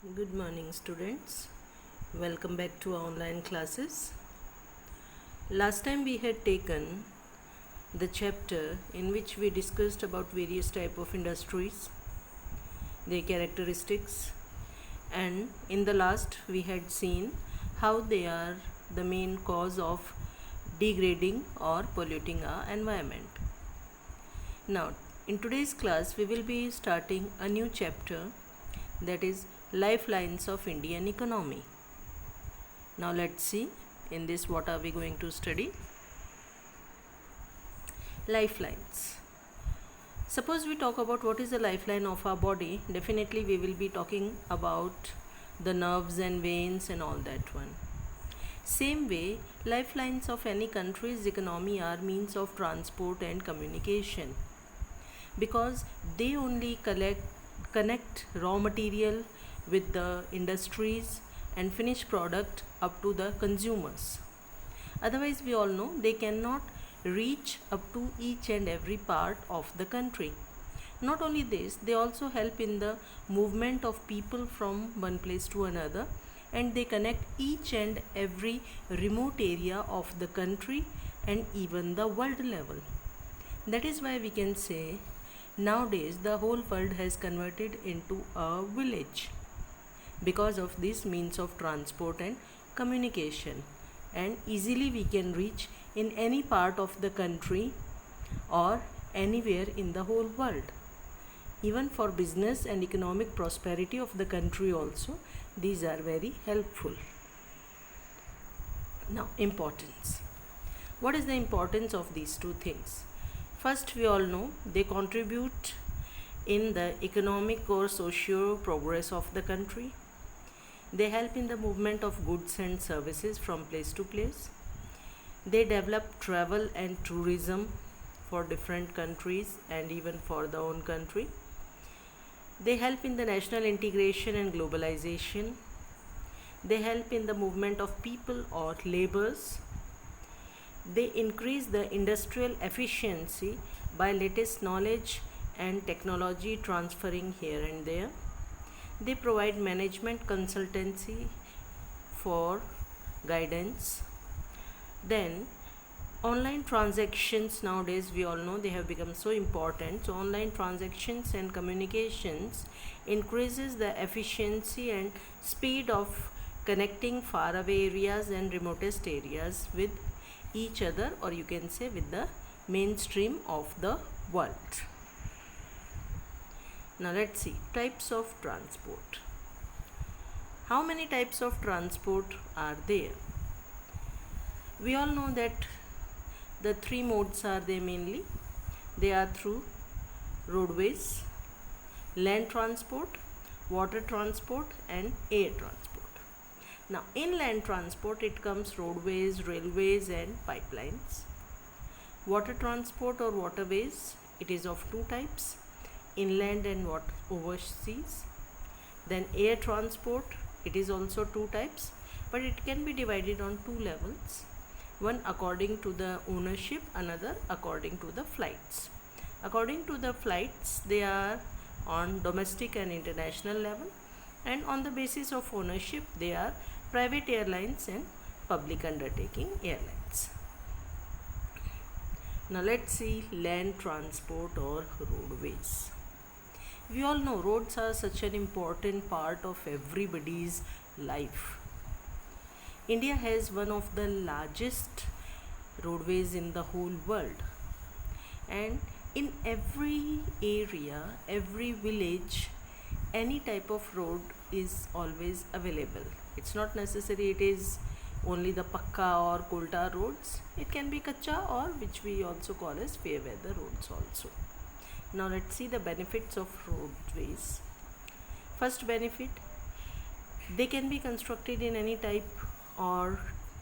Good morning, students. Welcome back to our online classes. Last time we had taken the chapter in which we discussed about various type of industries, their characteristics, and in the last we had seen how they are the main cause of degrading or polluting our environment. Now, in today's class, we will be starting a new chapter, that is Lifelines of Indian Economy. Now, let's see in this what are we going to study. Lifelines. Suppose we talk about what is the lifeline of our body, definitely we will be talking about the nerves and veins and all that one. Same way, lifelines of any country's economy are means of transport and communication, because they only connect raw material with the industries and finished product up to the consumers. Otherwise, we all know they cannot reach up to each and every part of the country. Not only this, they also help in the movement of people from one place to another, and they connect each and every remote area of the country and even the world level. That is why we can say nowadays the whole world has converted into a village because of this means of transport and communication, and easily we can reach in any part of the country or anywhere in the whole world. Even for business and economic prosperity of the country also, these are very helpful. Now, importance. What is the importance of these two things? First, we all know they contribute in the economic or socio progress of the country. They help in the movement of goods and services from place to place. They develop travel and tourism for different countries and even for the own country. They help in the national integration and globalization. They help in the movement of people or laborers. They increase the industrial efficiency by latest knowledge and technology transferring here and there. They provide management consultancy for guidance. Then online transactions, nowadays we all know they have become so important. So online transactions and communications increases the efficiency and speed of connecting faraway areas and remotest areas with each other, or you can say with the mainstream of the world. Now let's see types of transport. How many types of transport are there? We all know that the three modes are there mainly. They are through roadways, land transport, water transport, and air transport. Now, in land transport, it comes roadways, railways, and pipelines. Water transport or waterways, it is of two types, inland and overseas. Then air transport, it is also two types, but it can be divided on two levels, one according to the ownership, another according to the flights. According to the flights, they are on domestic and international level, and on the basis of ownership, they are private airlines and public undertaking airlines. Now let's see land transport or roadways. We all know roads are such an important part of everybody's life. India has one of the largest roadways in the whole world, and in every area, every village, any type of road is always available. It's not necessary it is only the pakka or kolta roads. It can be kacha, or which we also call as fair weather roads also. Now let's see the benefits of roadways. First benefit, they can be constructed in any type or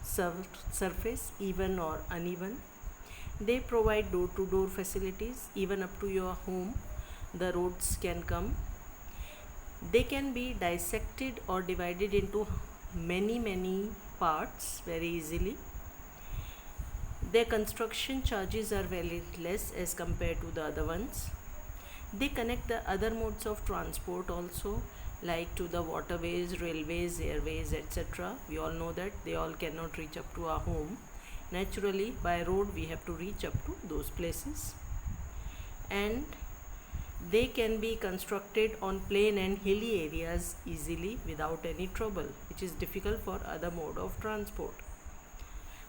surface, even or uneven. They provide door-to-door facilities, even up to your home the roads can come. They can be dissected or divided into many parts very easily. Their construction charges are very less as compared to the other ones. They connect the other modes of transport also like to the waterways, railways, airways, etc. We all know that they all cannot reach up to our home. Naturally, by road we have to reach up to those places, and they can be constructed on plain and hilly areas easily without any trouble, which is difficult for other mode of transport.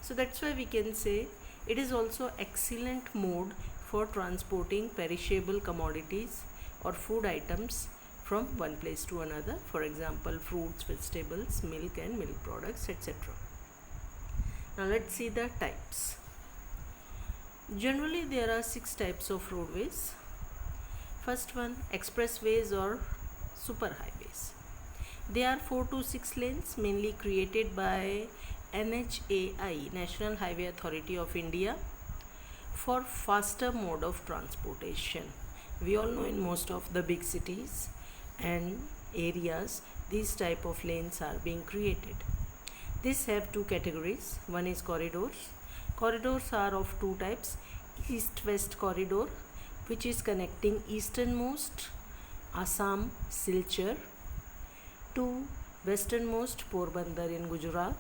So that's why we can say it is also excellent mode for transporting perishable commodities or food items from one place to another, for example fruits, vegetables, milk and milk products, etc. Now let's see the types. Generally there are 6 types of roadways. First one, expressways or superhighways. They are 4 to 6 lanes, mainly created by NHAI, National Highway Authority of India, for faster mode of transportation. We all know in most of the big cities and areas these type of lanes are being created. These have 2 categories. One is corridors. Corridors are of 2 types: east-west corridor, which is connecting easternmost Assam Silchar to westernmost Porbandar in Gujarat.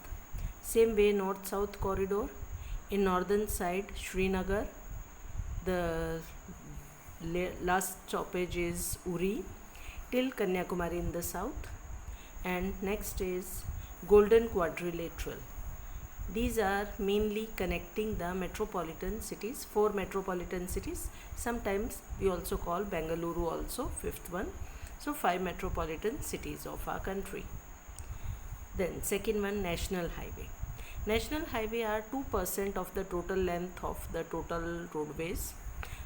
Same way north-south corridor. In northern side Srinagar, the last stoppage is Uri till Kanyakumari in the south, and next is Golden Quadrilateral. These are mainly connecting the metropolitan cities, 4 metropolitan cities. Sometimes we also call Bengaluru also 5th one. So 5 metropolitan cities of our country. Then second one, national highway. National highway are 2% of the total length of the total roadways,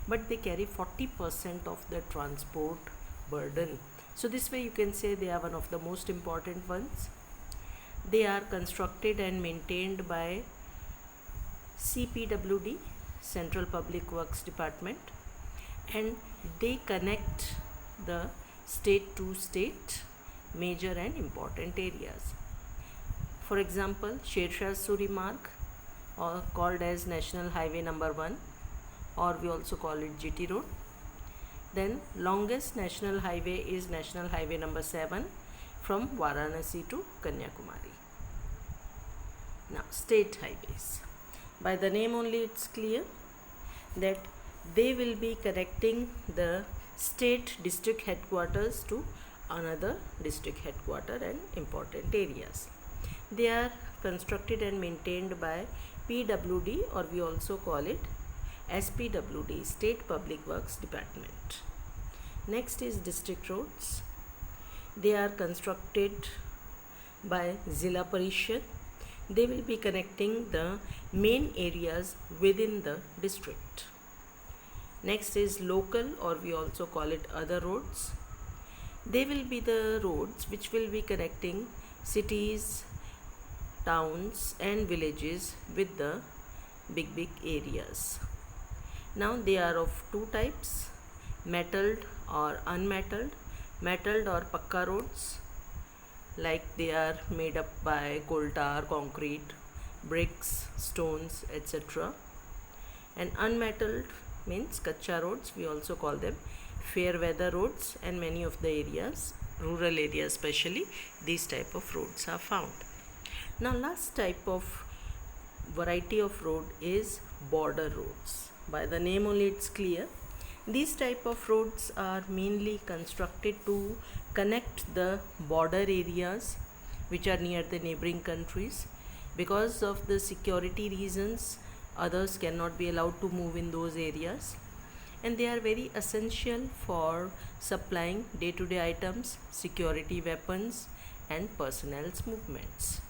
but they carry 40% of the transport burden. So this way you can say they are one of the most important ones. They are constructed and maintained by CPWD, Central Public Works Department, and they connect the state to state major and important areas. For example, Shershah Suri Marg, or called as National Highway number 1, or we also call it GT Road. Then longest national highway is National Highway number 7 from Varanasi to Kanyakumari. Now state highways. By the name only it's clear that they will be connecting the state district headquarters to another district headquarter and important areas. They are constructed and maintained by PWD, or we also call it SPWD, State Public Works Department. Next is district roads. They are constructed by Zilla Parishad. They will be connecting the main areas within the district. Next is local, or we also call it other roads. They will be the roads which will be connecting cities, towns and villages with the big areas. Now they are of 2 types, metalled or unmetalled. Metalled or pakka roads, like they are made up by coal tar, concrete, bricks, stones, etc. And unmetalled means kacha roads, we also call them fair weather roads, and many of the areas, rural areas especially, these type of roads are found. Now last type of variety of road is border roads. By the name only it's clear. These type of roads are mainly constructed to connect the border areas which are near the neighboring countries. Because of the security reasons, others cannot be allowed to move in those areas, and they are very essential for supplying day-to-day items, security weapons and personnel's movements.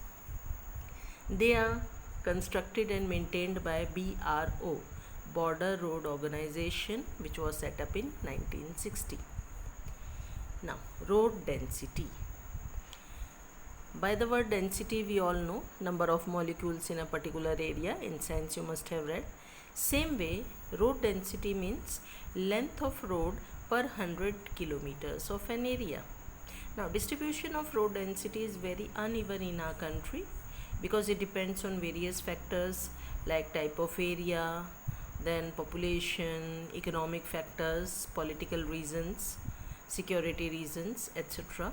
They are constructed and maintained by BRO, Border Road Organization, which was set up in 1960. Now, road density. By the word density, we all know number of molecules in a particular area. In science, you must have read. Same way, road density means length of road per 100 kilometers of an area. Now, distribution of road density is very uneven in our country because it depends on various factors like type of area, then population, economic factors, political reasons, security reasons, etc.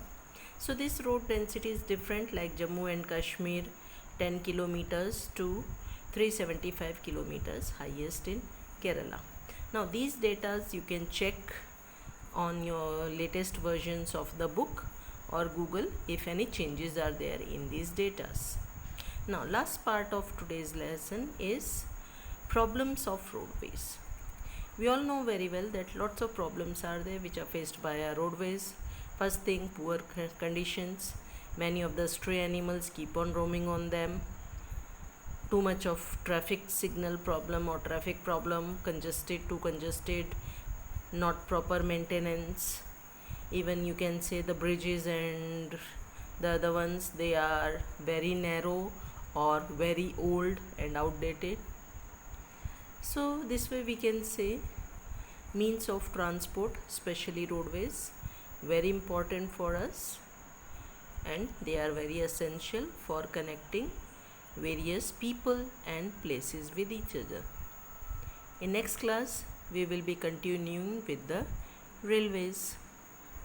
So this road density is different, like Jammu and Kashmir 10 kilometers to 375 kilometers, highest in Kerala. Now these data you can check on your latest versions of the book or Google if any changes are there in these data. Now last part of today's lesson is problems of roadways. We all know very well that lots of problems are there which are faced by our roadways. First thing, poor conditions. Many of the stray animals keep on roaming on them. Too much of traffic signal problem or traffic problem, congested, too congested, not proper maintenance. Even you can say the bridges and the other ones, they are very narrow or very old and outdated. So this way we can say means of transport, especially roadways, very important for us, and they are very essential for connecting various people and places with each other. In next class we will be continuing with the railways.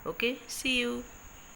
Okay, see you.